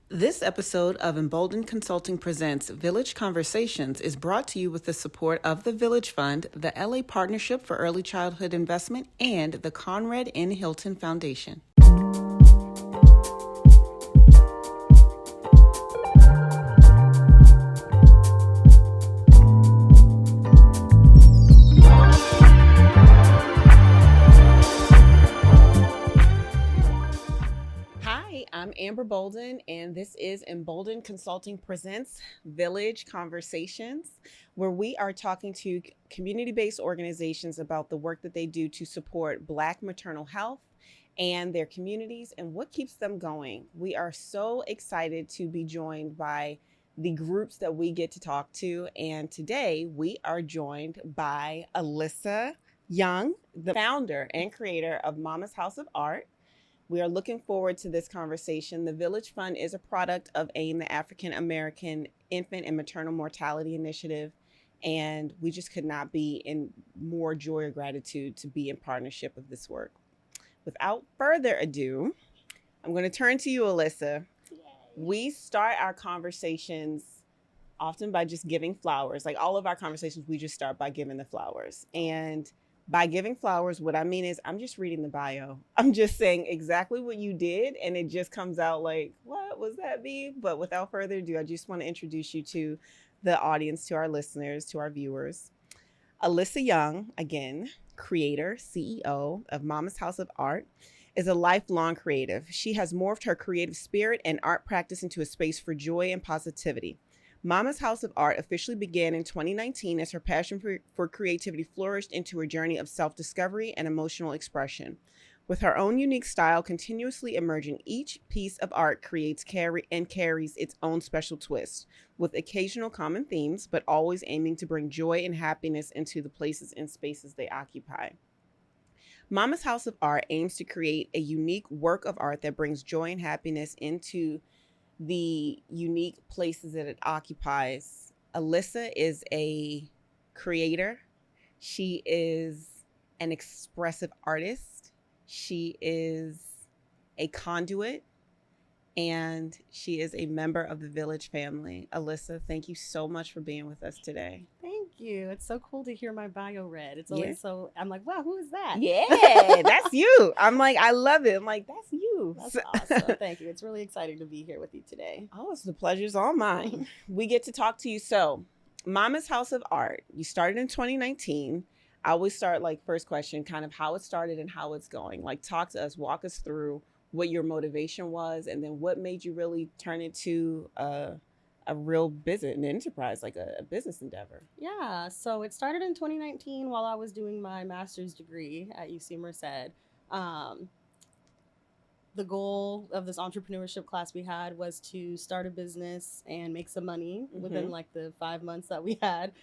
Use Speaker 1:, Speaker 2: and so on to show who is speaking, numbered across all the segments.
Speaker 1: This episode of Emboldened Consulting Presents Village Conversations is brought to you with the support of the Village Fund, the LA Partnership for Early Childhood Investment, and the Conrad N. Hilton Foundation. I'm Amber Bolden, and this is Emboldened Consulting Presents Village Conversations, where we are talking to community-based organizations about the work that they do to support Black maternal health and their communities and what keeps them going. We are so excited to be joined by the groups that we get to talk to, and today we are joined by Alyssa Young, the founder and creator of Mama's House of Art. We are looking forward to this conversation. The Village Fund is a product of AIM, the African American Infant and Maternal Mortality Initiative, and we just could not be in more joy or gratitude to be in partnership of this work. Without further ado, I'm going to turn to you, Alyssa. Yay. We start our conversations often by just giving flowers. Like all of our conversations, we just start by giving the flowers. And by giving flowers, what I mean is I'm just reading the bio. I'm just saying exactly what you did, and it just comes out like, what was that be? But without further ado, I just want to introduce you to the audience, to our listeners, to our viewers. Alyssa Young, again, creator, CEO of Mama's House of Art, is a lifelong creative. She has morphed her creative spirit and art practice into a space for joy and positivity. Mama's House of Art officially began in 2019 as her passion for creativity flourished into a journey of self-discovery and emotional expression. With her own unique style continuously emerging, each piece of art carries its own special twist, with occasional common themes, but always aiming to bring joy and happiness into the places and spaces they occupy. Mama's House of Art aims to create a unique work of art that brings joy and happiness into the unique places that it occupies. Alyssa is a creator. She is an expressive artist. She is a conduit, and she is a member of the Village family. Alyssa, thank you so much for being with us today.
Speaker 2: Thank you. It's so cool to hear my bio read. It's always so, I'm like, wow, who is that?
Speaker 1: Yeah, that's you. I'm like, I love it. I'm like, that's you.
Speaker 2: That's awesome. Thank you. It's really exciting to be here with you today.
Speaker 1: Oh, the pleasure's all mine. We get to talk to you. So, Mama's House of Art, you started in 2019. I always start like first question, kind of how it started and how it's going. Like talk to us, walk us through what your motivation was, and then what made you really turn it to a real business, an enterprise, like a business endeavor.
Speaker 2: Yeah, so it started in 2019 while I was doing my master's degree at UC Merced. The goal of this entrepreneurship class we had was to start a business and make some money within like the 5 months that we had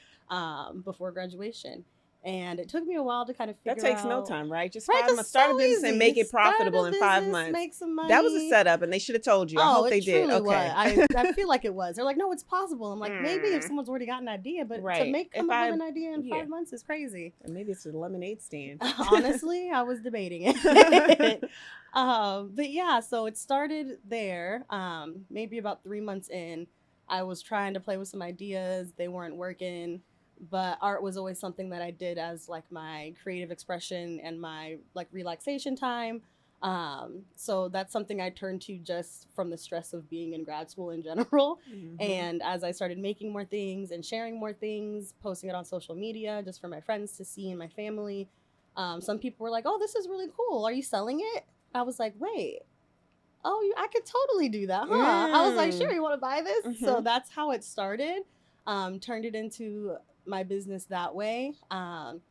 Speaker 2: before graduation. And it took me a while to kind of figure out.
Speaker 1: That takes no time, right? Just 5 months. Start a business and make it profitable in 5 months.
Speaker 2: Make some money.
Speaker 1: That was a setup, and they should have told you. I hope they did. Okay.
Speaker 2: I feel like it was. They're like, no, it's possible. I'm like, maybe if someone's already got an idea, but to come up with an idea in 5 months is crazy.
Speaker 1: And maybe it's a lemonade stand.
Speaker 2: Honestly, I was debating it. But yeah, so it started there. Maybe about 3 months in, I was trying to play with some ideas. They weren't working. But art was always something that I did as like my creative expression and my like relaxation time. So that's something I turned to just from the stress of being in grad school in general. And as I started making more things and sharing more things, posting it on social media just for my friends to see and my family, some people were like, oh, this is really cool. Are you selling it? I was like, wait. Oh, I could totally do that, huh? I was like, sure, you want to buy this? So that's how it started. Turned it into my business that way. And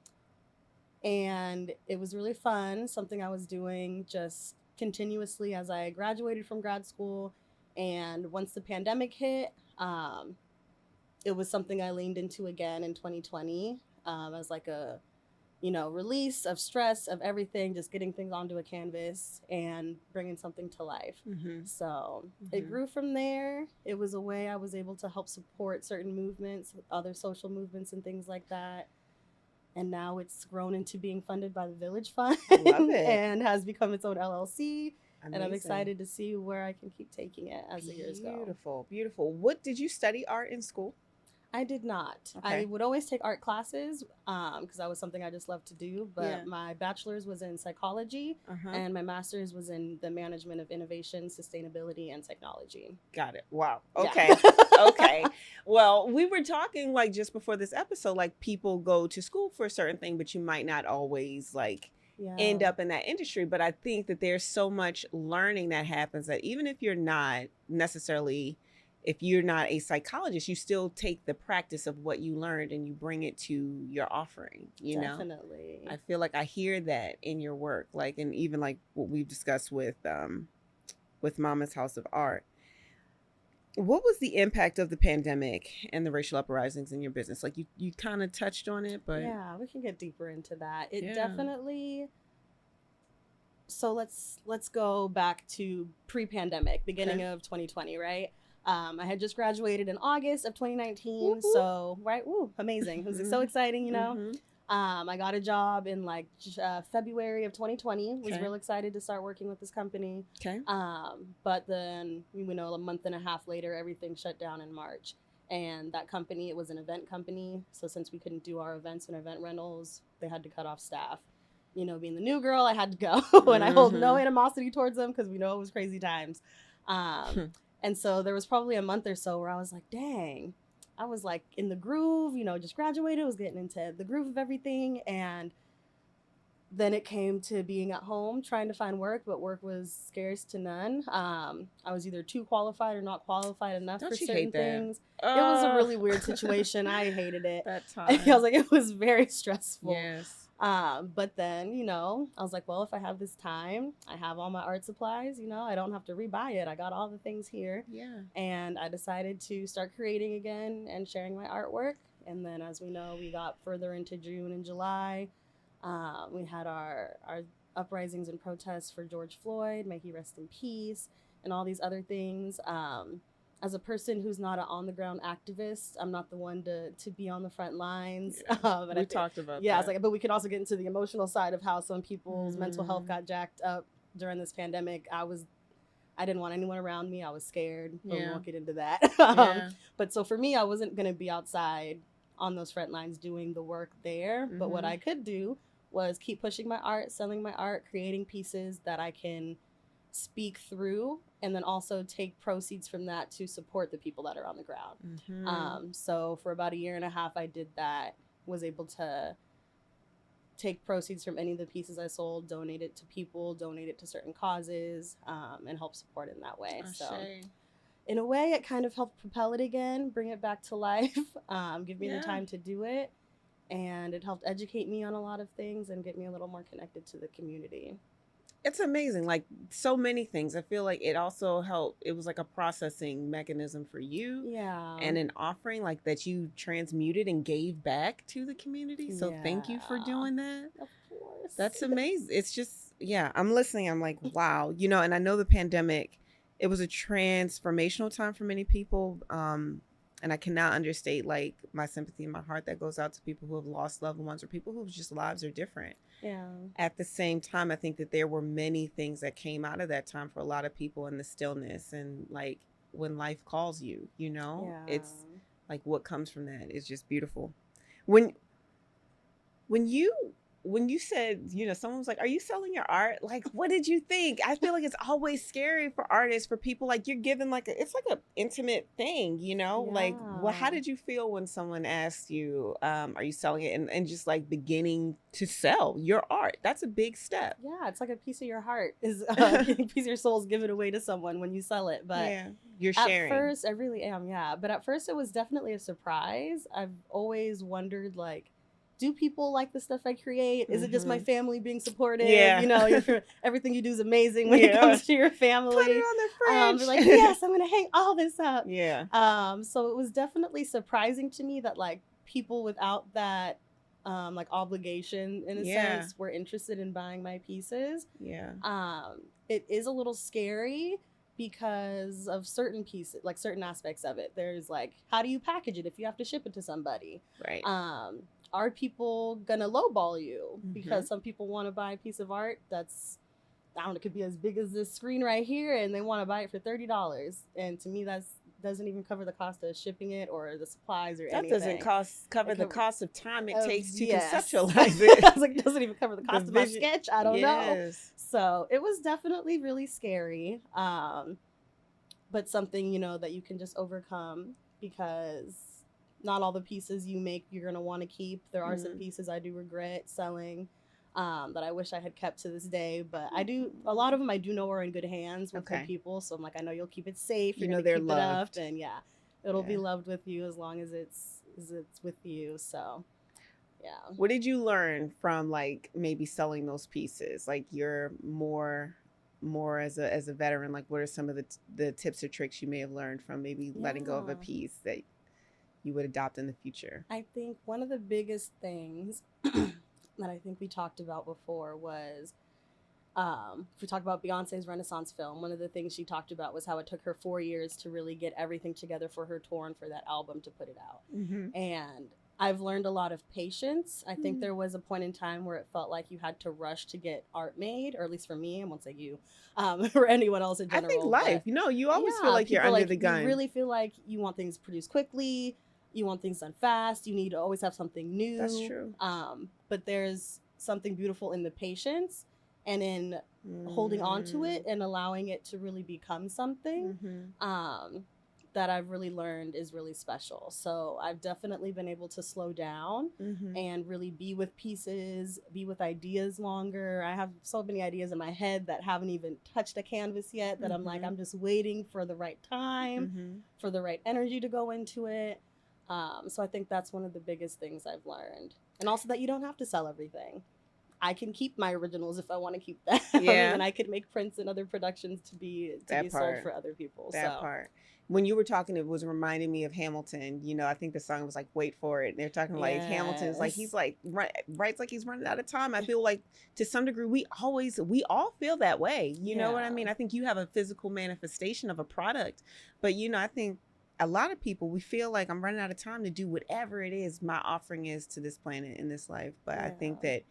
Speaker 2: it was really fun, something I was doing just continuously as I graduated from grad school. And once the pandemic hit, it was something I leaned into again in 2020 as like a, release of stress, of everything, just getting things onto a canvas and bringing something to life. So it grew from there. It was a way I was able to help support certain movements, other social movements and things like that. And now it's grown into being funded by the Village Fund.
Speaker 1: I love it.
Speaker 2: And has become its own LLC. And I'm
Speaker 1: Amazing.
Speaker 2: excited to see where I can keep taking it as the years go.
Speaker 1: Beautiful, beautiful. What did you study art in school?
Speaker 2: I did not. I
Speaker 1: Okay.
Speaker 2: would always take art classes because that was something I just loved to do.
Speaker 1: Yeah.
Speaker 2: But my bachelor's was in psychology
Speaker 1: Uh-huh.
Speaker 2: and my master's was in the management of innovation, sustainability, and technology.
Speaker 1: Got it. Wow.
Speaker 2: Yeah.
Speaker 1: Okay. Okay. Well, we were talking like just before this episode, like people go to school for a certain thing, but you might not always like
Speaker 2: Yeah.
Speaker 1: end up in that industry. But I think that there's so much learning that happens that even if you're not necessarily, if you're not a psychologist, you still take the practice of what you learned and you bring it to your offering, you know?
Speaker 2: Definitely.
Speaker 1: I feel like I hear that in your work, like, and even like what we've discussed with Mama's House of Art. What was the impact of the pandemic and the racial uprisings in your business? Like you kind of touched on it, but
Speaker 2: Yeah, we can get deeper into that. It
Speaker 1: Yeah.
Speaker 2: definitely. So let's go back to pre-pandemic, beginning
Speaker 1: Okay.
Speaker 2: of 2020, right? I had just graduated in August of 2019,
Speaker 1: Whoop, whoop.
Speaker 2: so right, amazing! It was so exciting, you know.
Speaker 1: Mhm.
Speaker 2: I got a job in like February of 2020. Was
Speaker 1: Okay.
Speaker 2: real excited to start working with this company.
Speaker 1: Okay.
Speaker 2: But then a month and a half later, everything shut down in March. And that company, it was an event company. So since we couldn't do our events and event rentals, they had to cut off staff. You know, being the new girl, I had to go, and I hold no
Speaker 1: Mhm.
Speaker 2: animosity towards them because we know it was crazy times. And so there was probably a month or so where I was like, dang, I was like in the groove, you know, just graduated, was getting into the groove of everything. And then it came to being at home, trying to find work, but work was scarce to none. I was either too qualified or not qualified enough
Speaker 1: Don't
Speaker 2: for
Speaker 1: you
Speaker 2: certain
Speaker 1: hate that?
Speaker 2: things. It was a really weird situation. I hated it.
Speaker 1: That
Speaker 2: I
Speaker 1: time.
Speaker 2: was like, it was very stressful.
Speaker 1: Yes.
Speaker 2: But then, you know, I was like, well, if I have this time, I have all my art supplies, you know, I don't have to rebuy it. I got all the things here.
Speaker 1: Yeah.
Speaker 2: And I decided to start creating again and sharing my artwork. And then, as we know, we got further into June and July. We had our uprisings and protests for George Floyd, may he rest in peace, and all these other things. As a person who's not an on-the-ground activist, I'm not the one to be on the front lines.
Speaker 1: Yeah. We talked about
Speaker 2: yeah,
Speaker 1: that.
Speaker 2: it's like, but we could also get into the emotional side of how some people's mental health got jacked up during this pandemic. I didn't want anyone around me. I was scared, but we won't get into that.
Speaker 1: Yeah.
Speaker 2: But so for me, I wasn't going to be outside on those front lines doing the work there. But what I could do was keep pushing my art, selling my art, creating pieces that I can speak through, and then also take proceeds from that to support the people that are on the ground. So for about a year and a half, I did that, was able to take proceeds from any of the pieces I sold, donate it to people, donate it to certain causes, and help support in that way. So in a way, it kind of helped propel it again, bring it back to life, give me the time to do it. And it helped educate me on a lot of things and get me a little more connected to the community.
Speaker 1: It's amazing. Like so many things. I feel like it also helped. It was like a processing mechanism for you.
Speaker 2: Yeah.
Speaker 1: And an offering like that you transmuted and gave back to the community. So thank you for doing that.
Speaker 2: Of course.
Speaker 1: That's amazing. It's just, yeah, I'm listening. I'm like, wow. You know, and I know the pandemic, it was a transformational time for many people. And I cannot understate like my sympathy and my heart that goes out to people who have lost loved ones or people whose just lives are different.
Speaker 2: Yeah.
Speaker 1: At the same time, I think that there were many things that came out of that time for a lot of people in the stillness and like when life calls you, you know, it's like what comes from that is just beautiful. When you said, you know, someone was like, are you selling your art? Like, what did you think? I feel like it's always scary for artists, for people, like you're given like, it's like an intimate thing, you know, like, well, how did you feel when someone asked you, are you selling it? And just like beginning to sell your art? That's a big step.
Speaker 2: Yeah. It's like a piece of your heart is a piece of your soul is given away to someone when you sell it. But
Speaker 1: yeah, you're sharing.
Speaker 2: At first, I really am. Yeah. But at first it was definitely a surprise. I've always wondered, like, do people like the stuff I create? Is it just my family being supportive?
Speaker 1: Yeah.
Speaker 2: You know, everything you do is amazing when it comes to your family.
Speaker 1: Put it on the fridge.
Speaker 2: They're like, yes, I'm going to hang all this up.
Speaker 1: Yeah.
Speaker 2: So it was definitely surprising to me that like people without that like obligation in a sense were interested in buying my pieces.
Speaker 1: Yeah.
Speaker 2: It is a little scary because of certain pieces, like certain aspects of it. There's like, how do you package it if you have to ship it to somebody?
Speaker 1: Right.
Speaker 2: Are people gonna lowball you because some people want to buy a piece of art that's I don't know, it could be as big as this screen right here, and they want to buy it for $30. And to me, that's doesn't even cover the cost of shipping it or the supplies or
Speaker 1: That doesn't
Speaker 2: anything.
Speaker 1: cover
Speaker 2: It
Speaker 1: the
Speaker 2: cover,
Speaker 1: cost of time it takes to
Speaker 2: yes,
Speaker 1: conceptualize
Speaker 2: I
Speaker 1: it.
Speaker 2: was like, it doesn't even cover the
Speaker 1: The
Speaker 2: cost of my
Speaker 1: vision.
Speaker 2: sketch. I don't know.
Speaker 1: Yes.
Speaker 2: So it was definitely really scary, but something that you can just overcome because not all the pieces you make you're gonna want to keep. There are some pieces I do regret selling. That I wish I had kept to this day, but I do. A lot of them I do know are in good hands with good people. So I'm like, I know you'll keep it safe. You're gonna
Speaker 1: they're
Speaker 2: keep
Speaker 1: loved.
Speaker 2: it up, and yeah, it'll be loved with you as long as it's with you. So yeah.
Speaker 1: What did you learn from like maybe selling those pieces? Like you're more as a veteran. Like what are some of the tips or tricks you may have learned from maybe letting go of a piece that you would adopt in the future?
Speaker 2: I think one of the biggest things that I think we talked about before was if we talk about Beyonce's Renaissance film, one of the things she talked about was how it took her 4 years to really get everything together for her tour and for that album to put it out. And I've learned a lot of patience. I think there was a point in time where it felt like you had to rush to get art made, or at least for me, I won't say you, or anyone else in general.
Speaker 1: I think life, you always feel like you're under the gun.
Speaker 2: You really feel like you want things produced quickly. You want things done fast. You need to always have something new.
Speaker 1: That's true.
Speaker 2: But there's something beautiful in the patience and in holding on to it and allowing it to really become something that I've really learned is really special. So I've definitely been able to slow down and really be with pieces, be with ideas longer. I have so many ideas in my head that haven't even touched a canvas yet that I'm like, I'm just waiting for the right time, for the right energy to go into it. So I think that's one of the biggest things I've learned. And also that you don't have to sell everything. I can keep my originals if I want to keep them.
Speaker 1: Yeah.
Speaker 2: And I could make prints and other productions to be sold for other people.
Speaker 1: That part. When you were talking, it was reminding me of Hamilton. I think the song was like, Wait for It. And they're talking like Hamilton's like, he's like, writes like he's running out of time. I feel like to some degree, we all feel that way. You know what I mean? I think you have a physical manifestation of a product. But, I think a lot of people, we feel like I'm running out of time to do whatever it is my offering is to this planet in this life. But I think that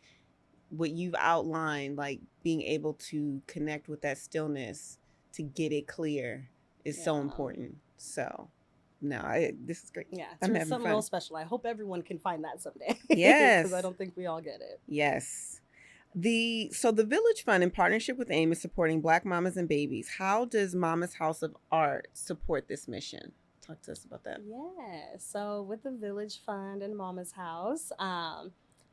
Speaker 1: what you've outlined, like being able to connect with that stillness to get it clear is so important. So, no, this is great.
Speaker 2: Yeah, it's something real special. I hope everyone can find that someday.
Speaker 1: Yes.
Speaker 2: Because I don't think we all get it.
Speaker 1: Yes. The Village Fund, in partnership with AIM, is supporting Black mamas and babies. How does Mama's House of Art support this mission? Talk to us about that.
Speaker 2: Yeah, so with the Village Fund and Mama's House, I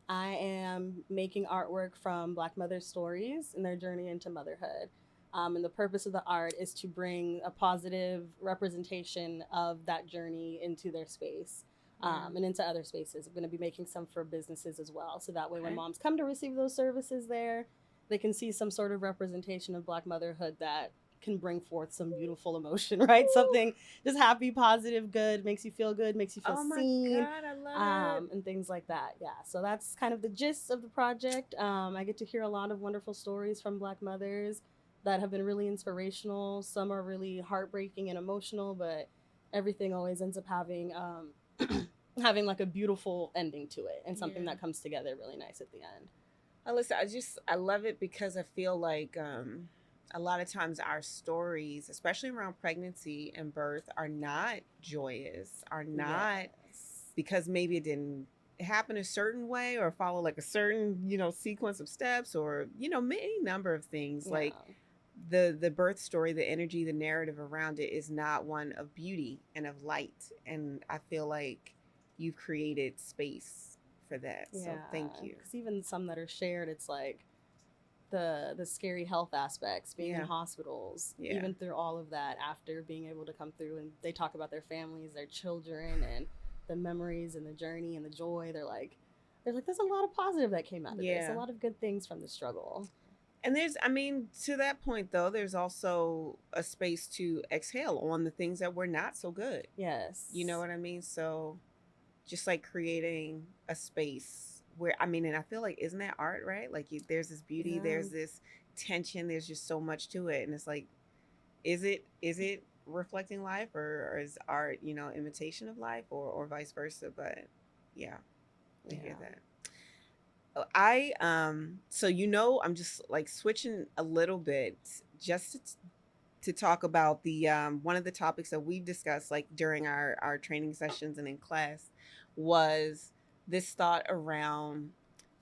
Speaker 2: am making artwork from Black mothers' stories and their journey into motherhood. And the purpose of the art is to bring a positive representation of that journey into their space and into other spaces. I'm going to be making some for businesses as well. So that way when moms come to receive those services there, they can see some sort of representation of Black motherhood that can bring forth some beautiful emotion, right? Ooh. Something just happy, positive, good, makes you feel good, makes you feel seen.
Speaker 1: Oh my God, I love it.
Speaker 2: And things like that. Yeah. So that's kind of the gist of the project. I get to hear a lot of wonderful stories from Black mothers that have been really inspirational. Some are really heartbreaking and emotional, but everything always ends up having having like a beautiful ending to it and something that comes together really nice at the end.
Speaker 1: Alyssa, I love it because I feel like a lot of times our stories, especially around pregnancy and birth, are not joyous, are not because maybe it didn't happen a certain way or follow like a certain, sequence of steps or, any number of things. Yeah. Like the birth story, the energy, the narrative around it is not one of beauty and of light. And I feel like you've created space for that. Yeah. So thank you.
Speaker 2: Because even some that are shared, it's like, the scary health aspects, being in hospitals, even through all of that, after being able to come through and they talk about their families, their children, and the memories and the journey and the joy. They're like, there's a lot of positive that came out of this, a lot of good things from the struggle.
Speaker 1: And to that point though, there's also a space to exhale on the things that were not so good.
Speaker 2: Yes.
Speaker 1: You know what I mean? So just like creating a space where, and I feel like, isn't that art, right? Like there's this beauty, there's this tension, there's just so much to it. And it's like, is it reflecting life or is art, imitation of life or vice versa? But yeah, I hear that. So I'm just like switching a little bit just to talk about the one of the topics that we've discussed like during our training sessions and in class was this thought around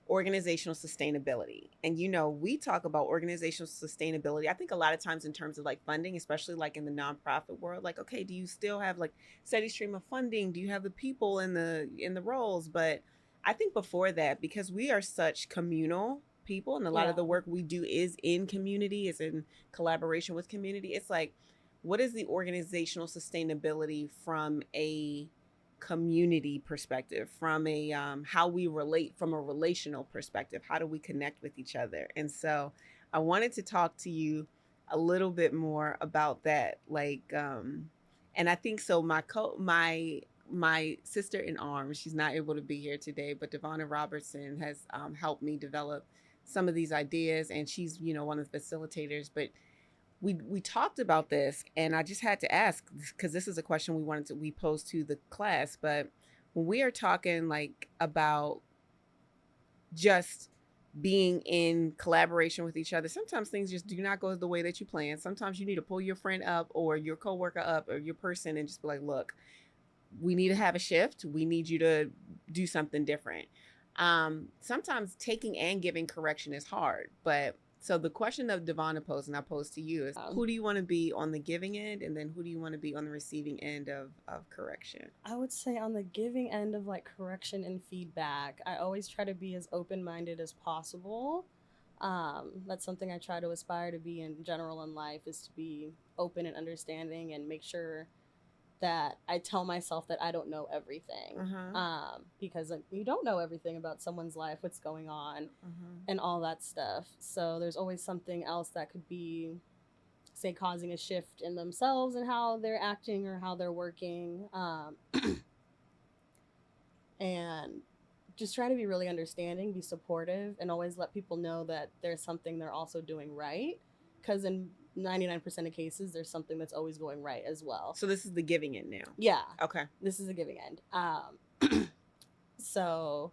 Speaker 1: organizational sustainability. And we talk about organizational sustainability, I think a lot of times in terms of like funding, especially like in the nonprofit world. Like, okay, do you still have like steady stream of funding? Do you have the people in the roles? But I think before that, because we are such communal people and a lot
Speaker 2: Yeah.
Speaker 1: of the work we do is in community, is in collaboration with community, it's like, what is the organizational sustainability from a community perspective, from a how we relate, from a relational perspective, how do we connect with each other? And so I wanted to talk to you a little bit more about that, like and I think so my sister in arms, she's not able to be here today, but Devonna Robertson has helped me develop some of these ideas, and she's one of the facilitators. But we talked about this, and I just had to ask, because this is a question we posed to the class. But when we are talking like about just being in collaboration with each other, sometimes things just do not go the way that you plan. Sometimes you need to pull your friend up or your coworker up or your person and just be like, look, we need to have a shift. We need you to do something different. Sometimes taking and giving correction is hard. But so the question that Devonna posed and I posed to you is, who do you want to be on the giving end, and then who do you want to be on the receiving end of correction?
Speaker 2: I would say on the giving end of like correction and feedback, I always try to be as open minded as possible. That's something I try to aspire to be in general in life, is to be open and understanding and make sure that I tell myself that I don't know everything. Because like, you don't know everything about someone's life, what's going on, and all that stuff. So there's always something else that could be, say, causing a shift in themselves and how they're acting or how they're working. And just try to be really understanding, be supportive, and always let people know that there's something they're also doing right. Because in 99% of cases, there's something that's always going right as well.
Speaker 1: So this is the giving end now.
Speaker 2: Yeah.
Speaker 1: Okay.
Speaker 2: This is the giving end. So,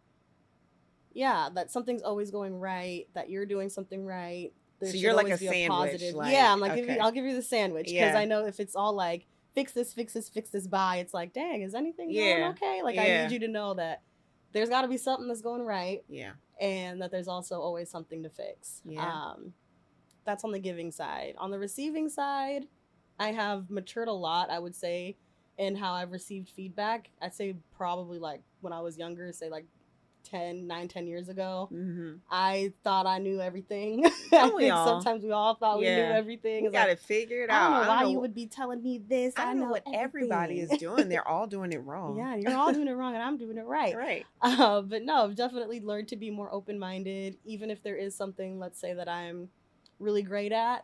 Speaker 2: yeah, that something's always going right, that you're doing something right.
Speaker 1: There so you're like a sandwich.
Speaker 2: Like, yeah, I'm like, okay. I'll give you the sandwich. Because I know if it's all like, fix this, by, it's like, dang, is anything going okay? Like, I need you to know that there's got to be something that's going right.
Speaker 1: Yeah.
Speaker 2: And that there's also always something to fix.
Speaker 1: Yeah.
Speaker 2: That's on the giving side. On the receiving side, I have matured a lot, I would say, in how I've received feedback. I'd say probably like when I was younger, say like 10 years ago, I thought I knew everything. I think sometimes we all thought we knew everything.
Speaker 1: We got to figure it out.
Speaker 2: I don't know why you would be telling me this.
Speaker 1: I know what everybody is doing. They're all doing it wrong.
Speaker 2: Yeah, you're all doing it wrong and I'm doing it right.
Speaker 1: Right.
Speaker 2: But no, I've definitely learned to be more open-minded, even if there is something, let's say, that I'm really great at.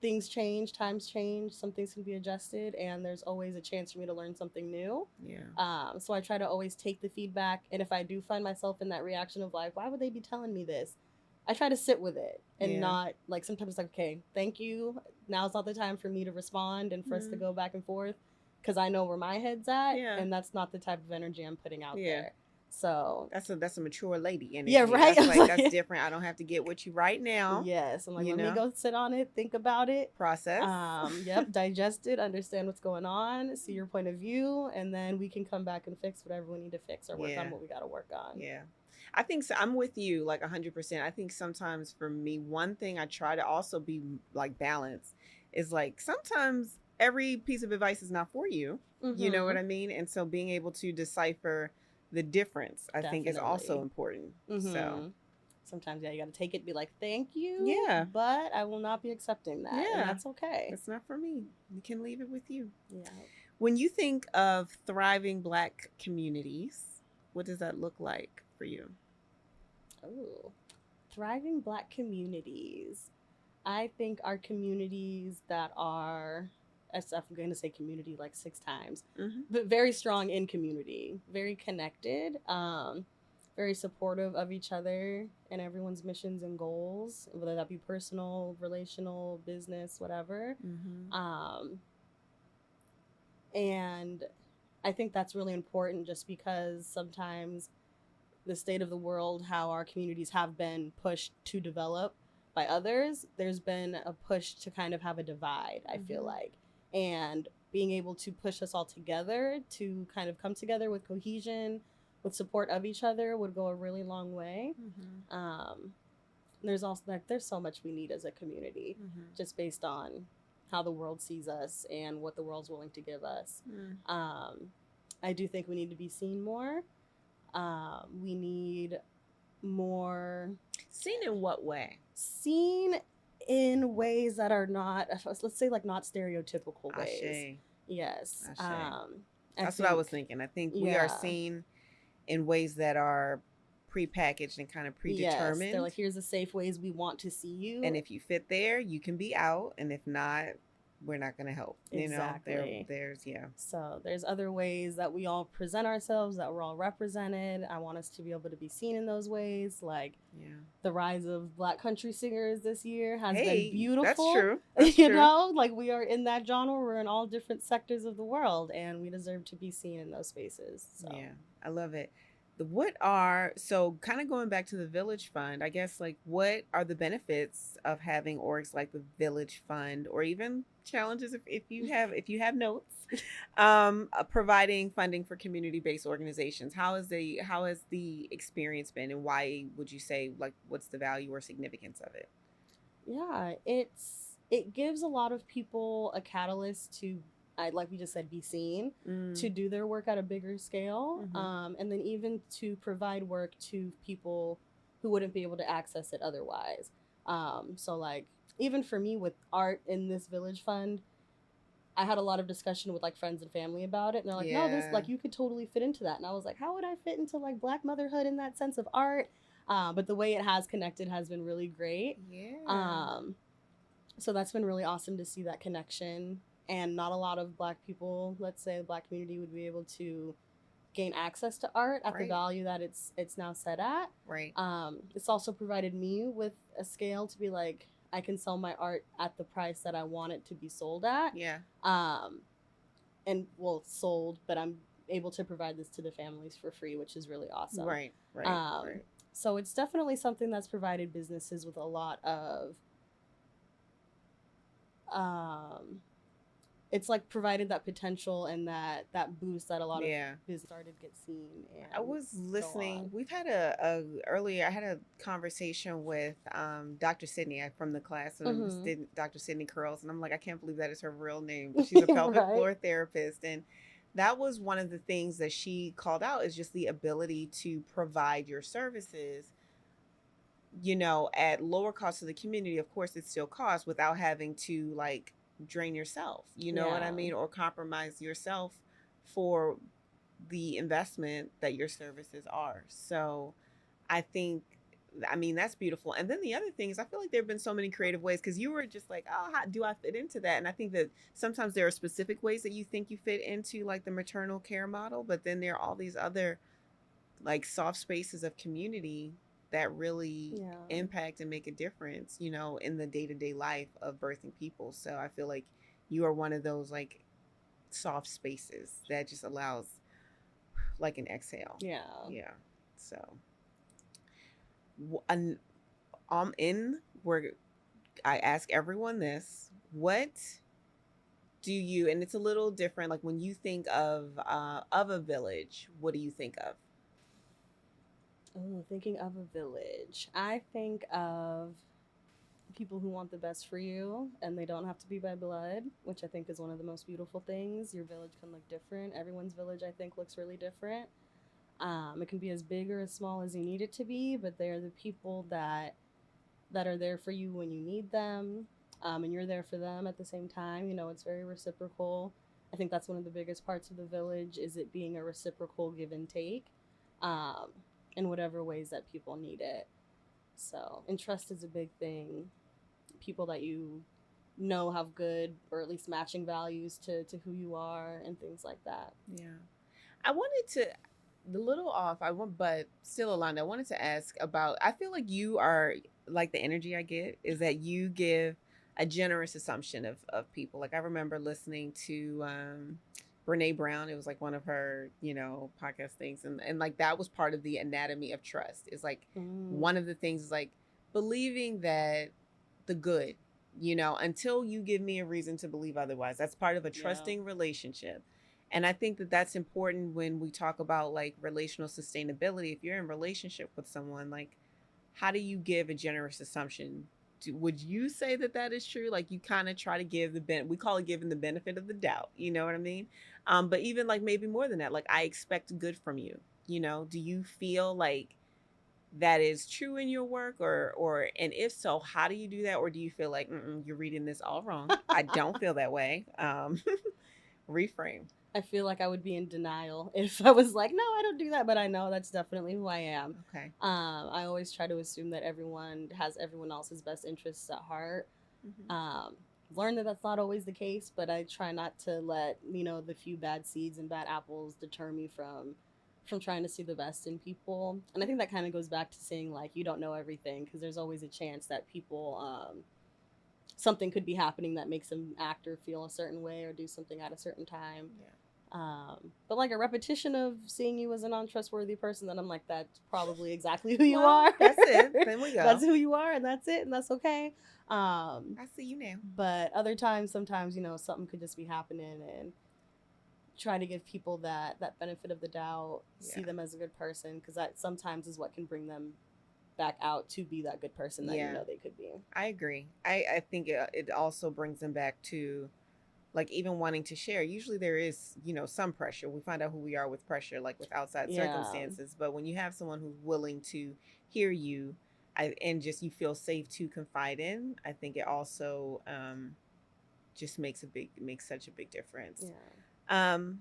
Speaker 2: Things change, times change, some things can be adjusted, and there's always a chance for me to learn something new.
Speaker 1: Yeah.
Speaker 2: So I try to always take the feedback, and if I do find myself in that reaction of like, why would they be telling me this? I try to sit with it and not like, sometimes it's like, okay, thank you. Now's not the time for me to respond and for us to go back and forth, because I know where my head's at, and that's not the type of energy I'm putting out there. So
Speaker 1: that's a mature lady energy.
Speaker 2: Yeah, right.
Speaker 1: That's different. I don't have to get with you right now.
Speaker 2: Yes, I'm like, let me go sit on it, think about it,
Speaker 1: process.
Speaker 2: Digest it, understand what's going on, see your point of view, and then we can come back and fix whatever we need to fix or work on what we got to work on.
Speaker 1: Yeah, I think so. I'm with you like 100%. I think sometimes for me, one thing I try to also be like balance is like sometimes every piece of advice is not for you. You know what I mean? And so being able to decipher the difference, I think, is also important. So
Speaker 2: sometimes, you got to take it and be like, thank you.
Speaker 1: Yeah.
Speaker 2: But I will not be accepting that. Yeah. And that's okay.
Speaker 1: It's not for me. You can leave it with you.
Speaker 2: Yeah.
Speaker 1: When you think of thriving Black communities, what does that look like for you?
Speaker 2: Oh, thriving Black communities. I think our communities that are, I'm going to say community like 6 times, but very strong in community, very connected, very supportive of each other and everyone's missions and goals, whether that be personal, relational, business, whatever. And I think that's really important, just because sometimes the state of the world, how our communities have been pushed to develop by others, there's been a push to kind of have a divide, I feel like. And being able to push us all together to kind of come together with cohesion, with support of each other would go a really long way. There's also like there's so much we need as a community, just based on how the world sees us and what the world's willing to give us. I do think we need to be seen more. We need more
Speaker 1: seen in what way?
Speaker 2: Seen in ways that are not, let's say, like not stereotypical ways.
Speaker 1: Ashe.
Speaker 2: Yes.
Speaker 1: That's what I was thinking. I think we are seen in ways that are prepackaged and kind of predetermined.
Speaker 2: Yes, they're like, here's the safe ways we want to see you.
Speaker 1: And if you fit there, you can be out. And if not, we're not going to help.
Speaker 2: Exactly.
Speaker 1: You know, there's.
Speaker 2: So there's other ways that we all present ourselves, that we're all represented. I want us to be able to be seen in those ways. Like the rise of Black country singers this year has been beautiful.
Speaker 1: That's true. That's
Speaker 2: you
Speaker 1: true.
Speaker 2: know, like we are in that genre. We're in all different sectors of the world, and we deserve to be seen in those spaces. So.
Speaker 1: Yeah, I love it. So kind of going back to the Village Fund, I guess, like, what are the benefits of having orgs like the Village Fund, or even challenges if you have notes, providing funding for community-based organizations? How has the experience been, and why would you say, like, what's the value or significance of it?
Speaker 2: Yeah, it gives a lot of people a catalyst to, like we just said, be seen, to do their work at a bigger scale, and then even to provide work to people who wouldn't be able to access it otherwise. So like, even for me with art in this Village Fund, I had a lot of discussion with like friends and family about it, and they're like, no, this, like, you could totally fit into that. And I was like, how would I fit into like Black motherhood in that sense of art? But the way it has connected has been really great. So that's been really awesome to see that connection. And not a lot of Black people, let's say the Black community, would be able to gain access to art at the value that it's now set at. It's also provided me with a scale to be like, I can sell my art at the price that I want it to be sold at. And sold, but I'm able to provide this to the families for free, which is really awesome. Right. So it's definitely something that's provided businesses with a lot of it's like provided that potential and that boost that a lot of business started to get seen. And
Speaker 1: I was listening. We've had earlier. I had a conversation with Dr. Sydney from the class of Dr. Sydney Curls, and I'm like, I can't believe that is her real name. But she's a pelvic floor therapist, and that was one of the things that she called out, is just the ability to provide your services, you know, at lower cost to the community. Of course, it still costs, without having to like drain yourself, you know what I mean, or compromise yourself for the investment that your services are. So I mean, that's beautiful. And then the other thing is, I feel like there have been so many creative ways, because you were just like, oh, how do I fit into that? And I think that sometimes there are specific ways that you think you fit into, like the maternal care model, but then there are all these other like soft spaces of community that really impact and make a difference, you know, in the day-to-day life of birthing people. So I feel like you are one of those like soft spaces that just allows like an exhale. So I ask everyone this: what do you, and it's a little different, like when you think of a village, what do you think of?
Speaker 2: Oh, thinking of a village, I think of people who want the best for you, and they don't have to be by blood, which I think is one of the most beautiful things. Your village can look different. Everyone's village, I think, looks really different. It can be as big or as small as you need it to be, but they're the people that are there for you when you need them, and you're there for them at the same time. You know, it's very reciprocal. I think that's one of the biggest parts of the village, is it being a reciprocal give and take. In whatever ways that people need it. So, and trust is a big thing. People that you know have good, or at least matching values to who you are, and things like that.
Speaker 1: Yeah. I wanted to, a little off, but still aligned. I wanted to ask about, I feel like you are, like, the energy I get is that you give a generous assumption of people. Like, I remember listening to Brene Brown. It was like one of her, podcast things. And like that was part of the anatomy of trust. Is like
Speaker 2: Mm,
Speaker 1: one of the things is like believing that the good, until you give me a reason to believe otherwise. That's part of a
Speaker 2: yeah.
Speaker 1: trusting relationship. And I think that that's important when we talk about like relational sustainability. If you're in relationship with someone, like how do you give a generous assumption? Would you say that that is true? Like you kind of try to give we call it giving the benefit of the doubt. You know what I mean? But even like maybe more than that, like I expect good from you. Do you feel like that is true in your work, and if so, how do you do that? Or do you feel like you're reading this all wrong? I don't feel that way. Reframe.
Speaker 2: I feel like I would be in denial if I was like, no, I don't do that, but I know that's definitely who I am.
Speaker 1: Okay.
Speaker 2: I always try to assume that everyone has everyone else's best interests at heart.
Speaker 1: Hmm.
Speaker 2: Um, Learned that that's not always the case, but I try not to let the few bad seeds and bad apples deter me from trying to see the best in people. And I think that kind of goes back to saying like you don't know everything because there's always a chance that people something could be happening that makes an actor feel a certain way or do something at a certain time.
Speaker 1: Yeah.
Speaker 2: But like a repetition of seeing you as a non-trustworthy person, then I'm like, that's probably exactly who you
Speaker 1: Well,
Speaker 2: are.
Speaker 1: that's it. Then we go.
Speaker 2: That's who you are, and that's it, and that's okay.
Speaker 1: I see you now.
Speaker 2: But other times, sometimes something could just be happening, and try to give people that benefit of the doubt, see
Speaker 1: Yeah.
Speaker 2: them as a good person, because that sometimes is what can bring them back out to be that good person that
Speaker 1: Yeah.
Speaker 2: they could be.
Speaker 1: I agree. I think it also brings them back to like even wanting to share. Usually there is, some pressure. We find out who we are with pressure, like with outside
Speaker 2: Yeah.
Speaker 1: circumstances. But when you have someone who's willing to hear you, and just you feel safe to confide in, I think it also just makes such a big difference.
Speaker 2: Yeah.
Speaker 1: Um,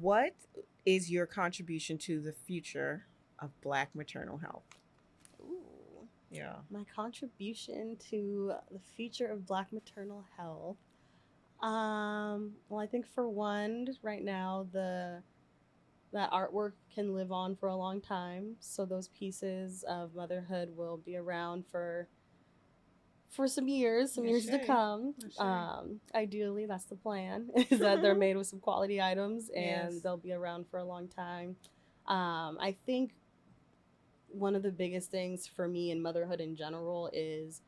Speaker 1: what is your contribution to the future of Black maternal health?
Speaker 2: Ooh.
Speaker 1: Yeah.
Speaker 2: My contribution to the future of Black maternal health. Well, I think for one, right now that artwork can live on for a long time. So those pieces of motherhood will be around for some
Speaker 1: Yeah,
Speaker 2: years to
Speaker 1: Shay.
Speaker 2: come.
Speaker 1: Yeah, Shay.
Speaker 2: Ideally, that's the plan: is that they're made with some quality items and
Speaker 1: Yes.
Speaker 2: they'll be around for a long time. I think one of the biggest things for me in motherhood in general is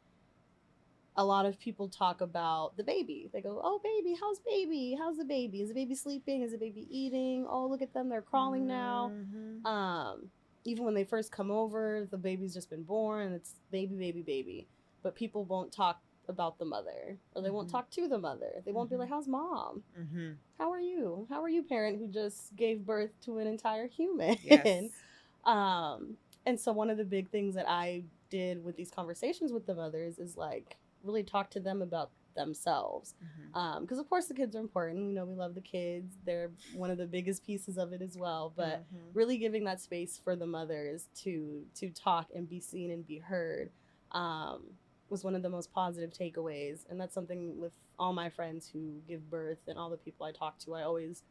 Speaker 2: a lot of people talk about the baby. They go, "Oh, baby, how's baby? How's the baby? Is the baby sleeping? Is the baby eating? Oh, look at them, they're crawling now."
Speaker 1: Mm-hmm.
Speaker 2: Um, Even when they first come over, the baby's just been born. It's baby, baby, baby. But people won't talk about the mother, or they won't
Speaker 1: Mm-hmm.
Speaker 2: talk to the mother. They won't be
Speaker 1: Mm-hmm.
Speaker 2: like, "How's mom?
Speaker 1: Mm-hmm.
Speaker 2: How are you? How are you, parent who just gave birth to an entire human?"
Speaker 1: Yes.
Speaker 2: um, and so one of the big things that I did with these conversations with the mothers is like really talk to them about themselves,
Speaker 1: Mm-hmm.
Speaker 2: because of course the kids are important. We love the kids, they're one of the biggest pieces of it as well, but
Speaker 1: Mm-hmm.
Speaker 2: really giving that space for the mothers to talk and be seen and be heard, um, was one of the most positive takeaways. And that's something with all my friends who give birth and all the people I talk to. I always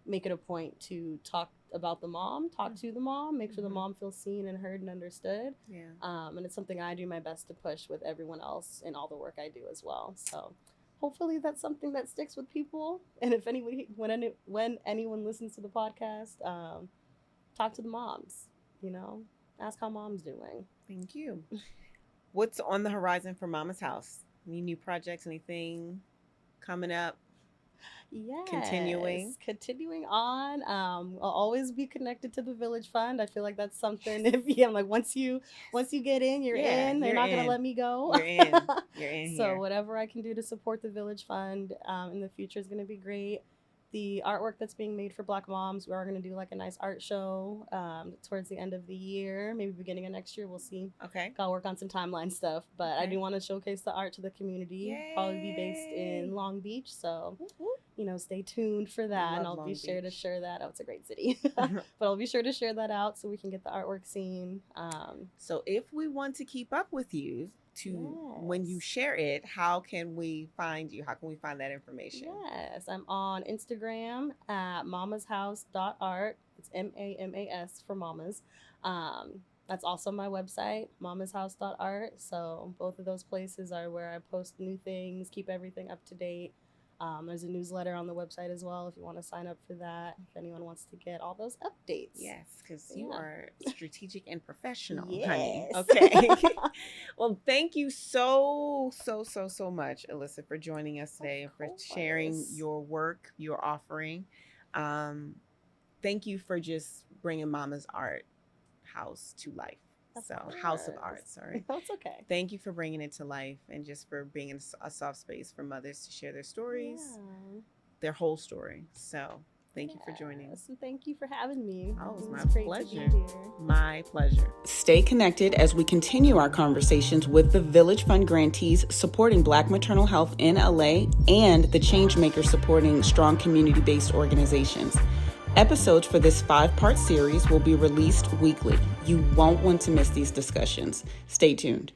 Speaker 2: make it a point to talk about the mom, talk to the mom, make sure the
Speaker 1: Mm-hmm.
Speaker 2: mom feels seen and heard and understood.
Speaker 1: Yeah.
Speaker 2: And it's something I do my best to push with everyone else in all the work I do as well. So hopefully that's something that sticks with people. And if anybody, when anyone listens to the podcast, talk to the moms. Ask how mom's doing.
Speaker 1: Thank you. What's on the horizon for Mama's House? Any new projects? Anything coming up?
Speaker 2: Yes,
Speaker 1: Continuing?
Speaker 2: continuing on. I'll always be connected to the Village Fund. I feel like that's something. If yeah, I'm like once you get in, you're
Speaker 1: Yeah,
Speaker 2: in. They're
Speaker 1: you're
Speaker 2: not gonna
Speaker 1: in.
Speaker 2: let me go.
Speaker 1: You're in. You're in
Speaker 2: So
Speaker 1: here.
Speaker 2: whatever I can do to support the Village Fund in the future is gonna be great. The artwork that's being made for Black moms, we are gonna do like a nice art show towards the end of the year, maybe beginning of next year. We'll see.
Speaker 1: Okay.
Speaker 2: Gotta work on some timeline stuff, but I
Speaker 1: Okay.
Speaker 2: do want to showcase the art to the community. Probably be based
Speaker 1: Yay.
Speaker 2: in Long Beach, so
Speaker 1: Whoop, whoop.
Speaker 2: stay tuned for that, and
Speaker 1: Love
Speaker 2: I'll be
Speaker 1: Long
Speaker 2: sure to
Speaker 1: Beach.
Speaker 2: share that out. It's a great city, but I'll be sure to share that out so we can get the artwork seen.
Speaker 1: So if we want to keep up with you to when you
Speaker 2: Yes.
Speaker 1: share it, how can we find you? How can we find that information?
Speaker 2: Yes, I'm on Instagram at mamashouse.art. It's MAMAS for mamas. That's also my website, mamashouse.art. So both of those places are where I post new things, keep everything up to date. There's a newsletter on the website as well if you want to sign up for that, if anyone wants to get all those updates.
Speaker 1: Yes, because you are strategic and professional, honey.
Speaker 2: Yes.
Speaker 1: Okay. Well, thank you so much, Alyssa, for joining us today and for sharing your work, your offering. Thank you for just bringing Mama's Art House to life. House of Art, sorry.
Speaker 2: That's okay.
Speaker 1: Thank you for bringing it to life and just for being a soft space for mothers to share their stories, their whole story. So thank you for joining us.
Speaker 2: And thank you for having me.
Speaker 1: Oh, it was my
Speaker 2: great
Speaker 1: pleasure.
Speaker 2: to be here.
Speaker 1: My pleasure. Stay connected as we continue our conversations with the Village Fund grantees supporting Black maternal health in LA and the Changemakers supporting strong community-based organizations. Episodes for this 5-part series will be released weekly. You won't want to miss these discussions. Stay tuned.